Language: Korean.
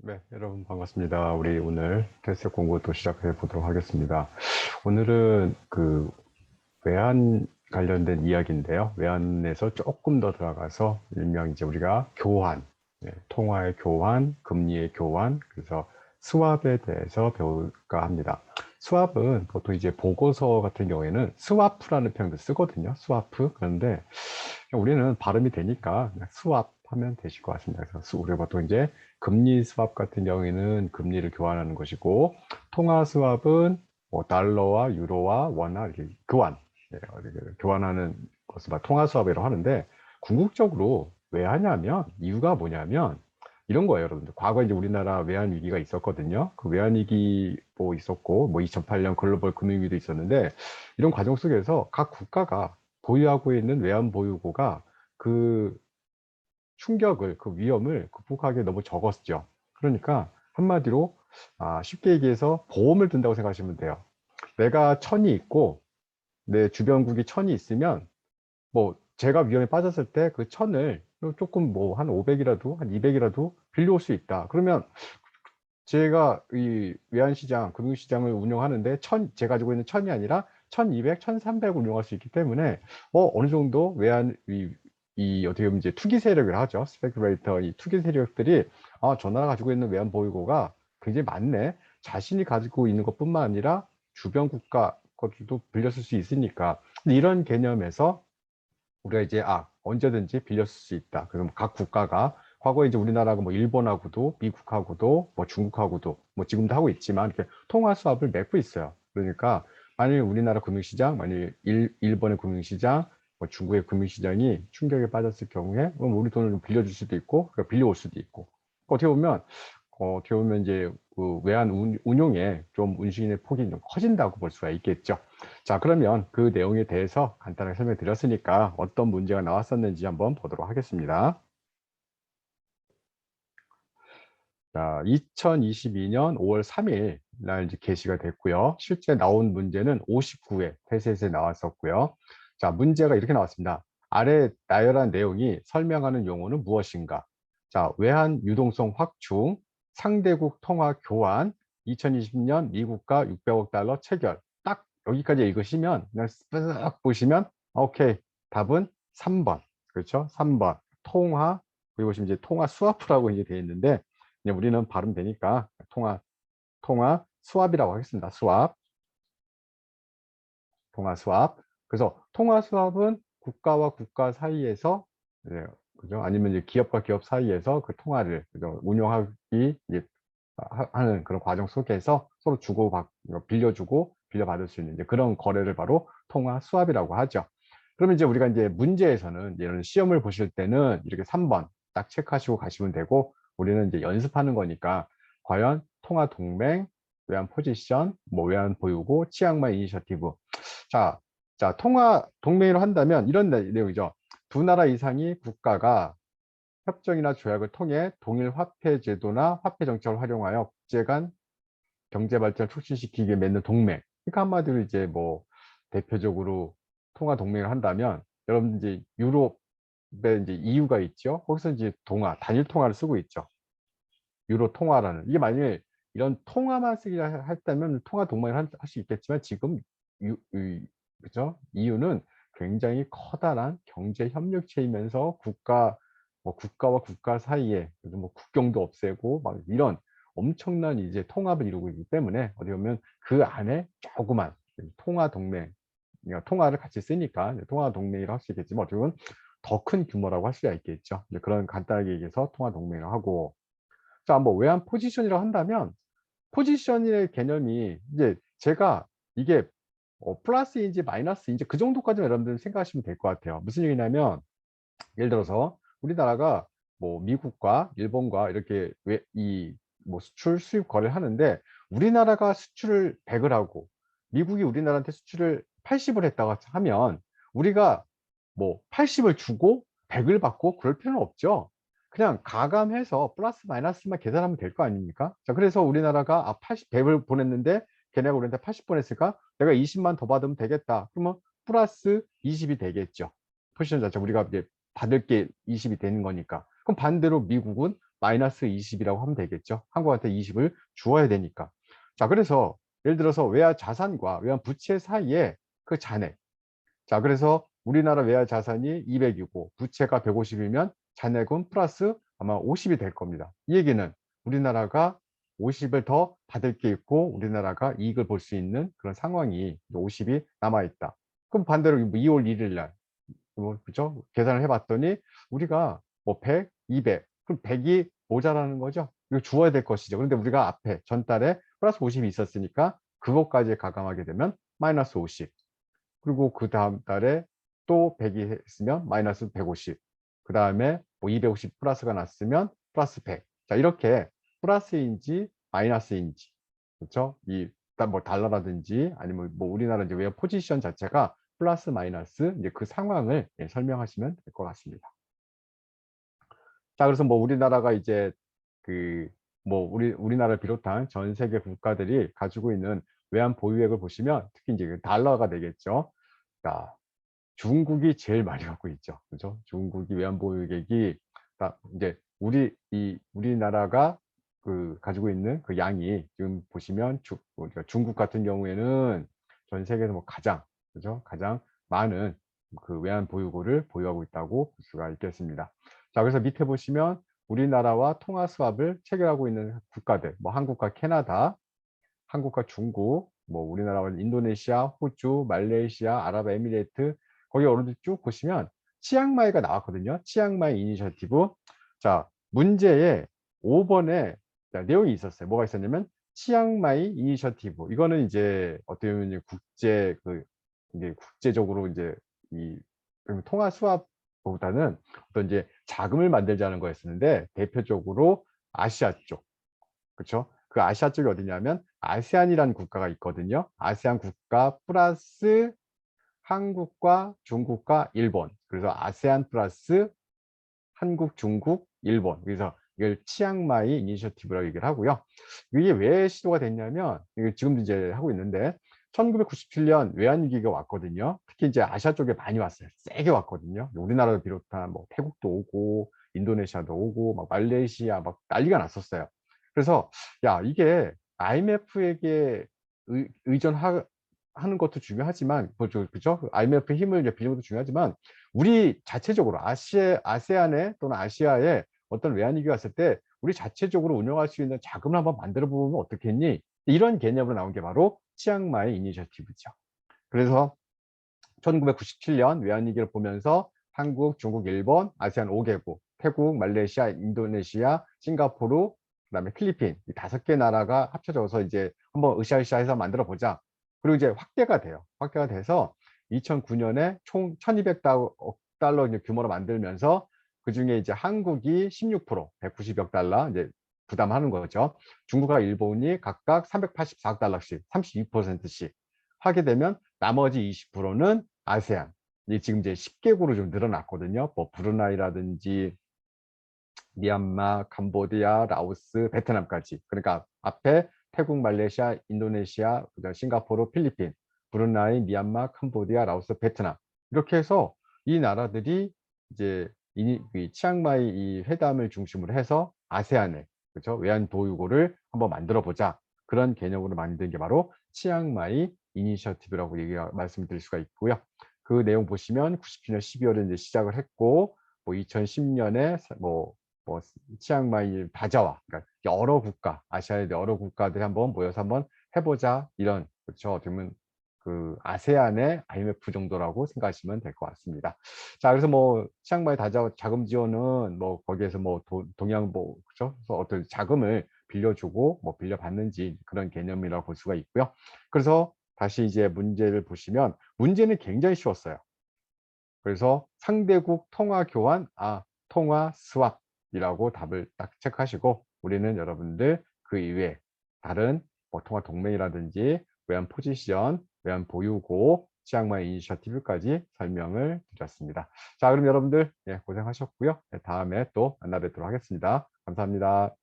네, 여러분 반갑습니다. 우리 오늘 테스트 공부 또 시작해 보도록 하겠습니다. 오늘은 그 외환 관련된 이야기인데요. 외환에서 조금 더 들어가서 일명 이제 우리가 교환, 통화의 교환, 금리의 교환, 그래서 스왑에 대해서 배울까 합니다. 스왑은 보통 이제 보고서 같은 경우에는 스와프라는 표현도 쓰거든요. 스와프. 그런데 우리는 발음이 되니까 그냥 스왑 하면 되실 것 같습니다. 그래서 우리가 보통 이제 금리 스왑 같은 경우에는 금리를 교환하는 것이고, 통화 스왑은 뭐 달러와 유로와 원화 이렇게 교환, 이렇게 교환하는 것을 통화 스왑이라고 하는데, 궁극적으로 왜 하냐면, 이유가 뭐냐면 이런 거예요, 여러분들. 과거에 이제 우리나라 외환 위기가 있었거든요. 그 외환 위기 뭐 있었고, 뭐 2008년 글로벌 금융위기도 있었는데, 이런 과정 속에서 각 국가가 보유하고 있는 외환 보유고가 그 충격을, 그 위험을 극복하기 너무 적었죠. 그러니까 한마디로 쉽게 얘기해서 보험을 든다고 생각하시면 돼요. 내가 천이 있고 내 주변국이 천이 있으면 뭐 제가 위험에 빠졌을 때 그 천을 조금 뭐 한 500이라도 한 200이라도 빌려올 수 있다. 그러면 제가 이 외환시장, 금융시장을 운영하는데 제가 가지고 있는 천이 아니라 1200, 1300 운영할 수 있기 때문에 어느 정도 이 어떻게 보면 이제 투기 세력을 하죠. 스페큘레이터, 이 투기 세력들이 저 나라 가지고 있는 외환 보유고가 굉장히 많네. 자신이 가지고 있는 것뿐만 아니라 주변 국가 것들도 빌렸을 수 있으니까. 근데 이런 개념에서 우리가 이제 언제든지 빌렸을 수 있다. 그래서 뭐각 국가가 과거에 이제 우리나라가 뭐 일본하고도 미국하고도 뭐 중국하고도 뭐 지금도 하고 있지만 이렇게 통화 수합을 맺고 있어요. 그러니까 만일 우리나라 금융시장, 만일 일본의 금융시장, 뭐 중국의 금융시장이 충격에 빠졌을 경우에 우리 돈을 좀 빌려줄 수도 있고, 그러니까 빌려올 수도 있고. 어떻게 보면 이제 그 외환 운용에 좀 운신의 폭이 좀 커진다고 볼 수가 있겠죠. 자, 그러면 그 내용에 대해서 간단하게 설명드렸으니까 어떤 문제가 나왔었는지 한번 보도록 하겠습니다. 자, 2022년 5월 3일 날 이제 게시가 됐고요. 실제 나온 문제는 59회 태세에 나왔었고요. 자, 문제가 이렇게 나왔습니다. 아래 나열한 내용이 설명하는 용어는 무엇인가? 자, 외환 유동성 확충, 상대국 통화 교환, 2020년 미국가 600억 달러 체결. 딱 여기까지 읽으시면 그냥 쓱 보시면 오케이. 답은 3번. 그렇죠? 3번. 통화, 그리고 보시면 이제 통화 스와프라고 이제 되어 있는데 그냥 우리는 발음 되니까 통화 스왑이라고 하겠습니다. 스왑, 통화 스왑. 그래서 통화 스왑은 국가와 국가 사이에서, 그죠? 아니면 이제 기업과 기업 사이에서 그 통화를, 그죠? 운영하기 이제 하는 그런 과정 속에서 서로 주고받, 빌려주고 빌려받을 수 있는 이제 그런 거래를 바로 통화 스왑이라고 하죠. 그러면 이제 우리가 이제 문제에서는 이런 시험을 보실 때는 이렇게 3번 딱 체크하시고 가시면 되고, 우리는 이제 연습하는 거니까 과연 통화 동맹, 외환 포지션, 뭐 외환 보유고, 치앙마이 이니셔티브. 자, 통화 동맹으로 한다면 이런 내용이죠. 두 나라 이상이 국가가 협정이나 조약을 통해 동일 화폐 제도나 화폐 정책을 활용하여 국제 간 경제 발전을 촉진시키기 위해 맺는 동맹. 그러니까 한마디로 이제 뭐 대표적으로 통화 동맹을 한다면 여러분 이제 유럽에 이제 EU가 있죠. 거기서 이제 단일 통화를 쓰고 있죠. 유로 통화라는. 이게 만약에 이런 통화만 쓰기를 했다면 통화 동맹을 할 수 있겠지만 지금 그죠? EU는 굉장히 커다란 경제 협력체이면서 국가와 국가 사이에 뭐 국경도 없애고 막 이런 엄청난 이제 통합을 이루고 있기 때문에 어떻게 보면 그 안에 조그만 통화 동맹, 그러니까 통화를 같이 쓰니까 통화 동맹이라고 할 수 있겠지만 어떻게 보면 더 큰 규모라고 할 수가 있겠죠. 그런 간단하게 얘기해서 통화 동맹을 하고, 자, 뭐 외환 포지션이라고 한다면 포지션의 개념이 이제 제가 이게 플러스인지 마이너스인지 그 정도까지만 여러분들 생각하시면 될 것 같아요. 무슨 얘기냐면 예를 들어서 우리나라가 뭐 미국과 일본과 이렇게 뭐 수출 수입 거래를 하는데 우리나라가 수출을 100을 하고 미국이 우리나라한테 수출을 80을 했다고 하면 우리가 뭐 80을 주고 100을 받고 그럴 필요는 없죠. 그냥 가감해서 플러스 마이너스만 계산하면 될 거 아닙니까? 자, 그래서 우리나라가 100을 보냈는데 걔네가 우리한테 80 보냈으니까 내가 20만 더 받으면 되겠다. 그러면 플러스 20이 되겠죠. 포지션 자체 우리가 이제 받을 게 20이 되는 거니까. 그럼 반대로 미국은 마이너스 20이라고 하면 되겠죠. 한국한테 20을 주어야 되니까. 자, 그래서 예를 들어서 외화 자산과 외환 부채 사이에 그 잔액. 자, 그래서 우리나라 외화 자산이 200이고 부채가 150이면 잔액은 플러스 아마 50이 될 겁니다. 이 얘기는 우리나라가 50을 더 받을 게 있고 우리나라가 이익을 볼 수 있는 그런 상황이 50이 남아 있다. 그럼 반대로 2월 1일 날 그죠? 계산을 해봤더니 우리가 뭐 100, 200, 그럼 100이 모자라는 거죠. 이거 주어야 될 것이죠. 그런데 우리가 앞에 전달에 플러스 50이 있었으니까 그것까지 가감하게 되면 마이너스 50. 그리고 그 다음 달에 또 100이 했으면 마이너스 150. 그 다음에 뭐 250 플러스가 났으면 플러스 100. 자, 이렇게 플러스인지 마이너스인지, 그렇죠? 뭐 달러라든지 아니면 뭐 우리나라 이제 외화 포지션 자체가 플러스 마이너스 이제 그 상황을 설명하시면 될 것 같습니다. 자, 그래서 뭐 우리나라가 이제 그 뭐 우리나라를 비롯한 전 세계 국가들이 가지고 있는 외환 보유액을 보시면 특히 이제 그 달러가 되겠죠. 자, 중국이 제일 많이 갖고 있죠. 그죠? 중국이 외환 보유액이 이제 우리나라가 그 가지고 있는 그 양이 지금 보시면 그러니까 중국 같은 경우에는 전 세계에서 뭐 그죠? 가장 많은 그 외환 보유고를 보유하고 있다고 볼 수가 있겠습니다. 자, 그래서 밑에 보시면 우리나라와 통화 수합을 체결하고 있는 국가들, 뭐 한국과 캐나다, 한국과 중국, 뭐 우리나라와 인도네시아, 호주, 말레이시아, 아랍에미레이트 거기 어른들 쭉 보시면 치앙마이가 나왔거든요. 치앙마이 이니셔티브. 자, 문제에 5번에 내용이 있었어요. 뭐가 있었냐면 치앙마이 이니셔티브. 이거는 이제 어떻게 보면 이제 국제적으로 이제 이 통화 수합보다는 어떤 이제 자금을 만들자는 거였었는데 대표적으로 아시아 쪽. 그렇죠? 그 아시아 쪽이 어디냐면 아세안이라는 국가가 있거든요. 아세안 국가 플러스 한국과 중국과 일본. 그래서 아세안 플러스 한국, 중국, 일본. 그래서 이걸 치앙마이 이니셔티브라고 얘기를 하고요. 이게 왜 시도가 됐냐면 지금도 이제 하고 있는데 1997년 외환위기가 왔거든요. 특히 이제 아시아 쪽에 많이 왔어요. 세게 왔거든요. 우리나라를 비롯한 뭐 태국도 오고 인도네시아도 오고 막 말레이시아 막 난리가 났었어요. 그래서 야, 이게 IMF에게 의존하는 것도 중요하지만 그죠? IMF 힘을 이제 빌리는 것도 중요하지만 우리 자체적으로 아세안에 또는 아시아에 어떤 외환위기가 왔을 때 우리 자체적으로 운영할 수 있는 자금을 한번 만들어 보면 어떻겠니? 이런 개념으로 나온 게 바로 치앙마이 이니셔티브죠. 그래서 1997년 외환위기를 보면서 한국, 중국, 일본, 아세안 5개국, 태국, 말레이시아, 인도네시아, 싱가포르, 그다음에 필리핀 이 5개 나라가 합쳐져서 이제 한번 으쌰으쌰해서 만들어 보자. 그리고 이제 확대가 돼요. 확대가 돼서 2009년에 총 1200억 달러 규모로 만들면서 그중에 이제 한국이 16%, 190억 달러 이제 부담하는 거죠. 중국과 일본이 각각 384억 달러씩, 32%씩 하게 되면 나머지 20%는 아세안. 지금 이제 10개국으로 좀 늘어났거든요. 뭐 브루나이라든지 미얀마, 캄보디아, 라오스, 베트남까지. 그러니까 앞에 태국, 말레이시아, 인도네시아, 싱가포르, 필리핀, 브루나이, 미얀마, 캄보디아, 라오스, 베트남. 이렇게 해서 이 나라들이 이제 이 치앙마이 이 회담을 중심으로 해서 아세안에 그렇죠? 외환 보유고를 한번 만들어 보자. 그런 개념으로 만든 게 바로 치앙마이 이니셔티브라고 말씀드릴 수가 있고요. 그 내용 보시면 97년 12월에 이제 시작을 했고 뭐 2010년에 뭐 치앙마이 다자와 그러니까 여러 국가 아시아의 여러 국가들이 한번 모여서 한번 해보자 이런 그렇죠 어떻게 보면 그 아세안의 IMF 정도라고 생각하시면 될 것 같습니다. 자, 그래서 뭐 치앙마이 다자와 자금 지원은 뭐 거기에서 뭐 동양 뭐 그렇죠 그래서 어떤 자금을 빌려주고 뭐 빌려받는지 그런 개념이라고 볼 수가 있고요. 그래서 다시 이제 문제를 보시면 문제는 굉장히 쉬웠어요. 그래서 상대국 통화 교환, 통화 스왑이라고 답을 딱 체크하시고 우리는 여러분들 그 이외에 다른 뭐 통화 동맹이라든지 외환 포지션, 외환 보유고, 치앙마이 이니셔티브까지 설명을 드렸습니다. 자, 그럼 여러분들 고생하셨고요. 다음에 또 만나 뵙도록 하겠습니다. 감사합니다.